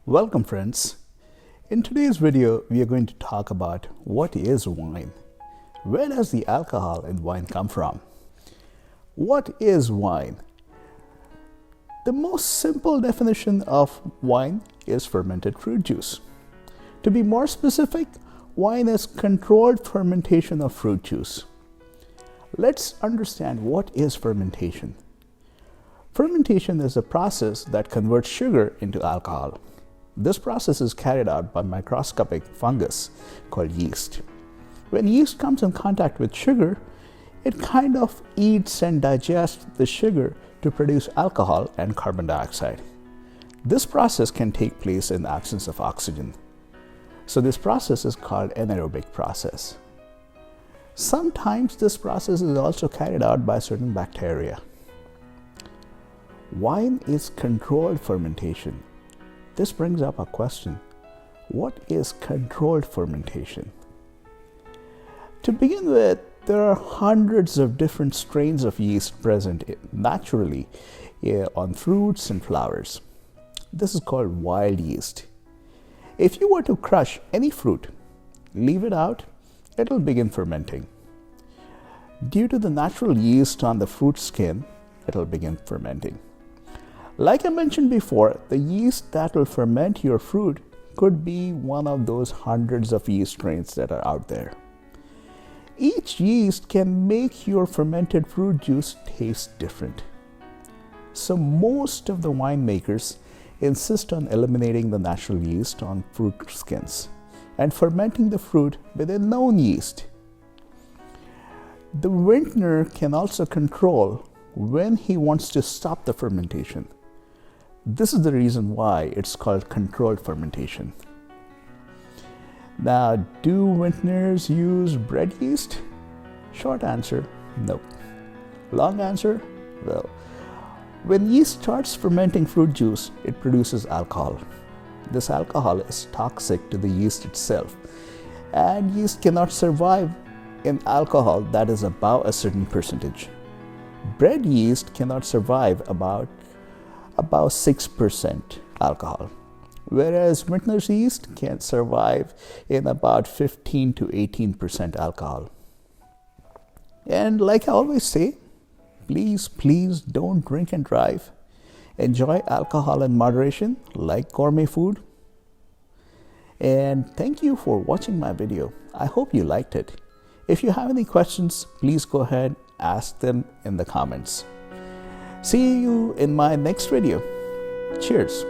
Welcome friends. In today's video, we are going to talk about what is wine. Where does the alcohol in wine come from? What is wine? The most simple definition of wine is fermented fruit juice. To be more specific, wine is controlled fermentation of fruit juice. Let's understand what is fermentation. Fermentation is a process that converts sugar into alcohol. This process is carried out by microscopic fungus called yeast. When yeast comes in contact with sugar, it kind of eats and digests the sugar to produce alcohol and carbon dioxide. This process can take place in the absence of oxygen. So this process is called anaerobic process. Sometimes this process is also carried out by certain bacteria. Wine is controlled fermentation. This brings up a question. What is controlled fermentation? To begin with, there are hundreds of different strains of yeast present naturally on fruits and flowers. This is called wild yeast. If you were to crush any fruit, leave it out, it will begin fermenting. Due to the natural yeast on the fruit skin, it will begin fermenting. Like I mentioned before, the yeast that will ferment your fruit could be one of those hundreds of yeast strains that are out there. Each yeast can make your fermented fruit juice taste different. So most of the winemakers insist on eliminating the natural yeast on fruit skins and fermenting the fruit with a known yeast. The vintner can also control when he wants to stop the fermentation. This is the reason why it's called controlled fermentation. Now, do vintners use bread yeast? Short answer, no. Long answer, well, when yeast starts fermenting fruit juice, it produces alcohol. This alcohol is toxic to the yeast itself, and yeast cannot survive in alcohol that is above a certain percentage. Bread yeast cannot survive about 6% alcohol, whereas vintner's yeast can survive in about 15 to 18% alcohol. And like I always say, please don't drink and drive. Enjoy alcohol in moderation, like gourmet food. And thank you for watching my video. I hope you liked it. If you have any questions, please go ahead, ask them in the comments. See you in my next video. Cheers.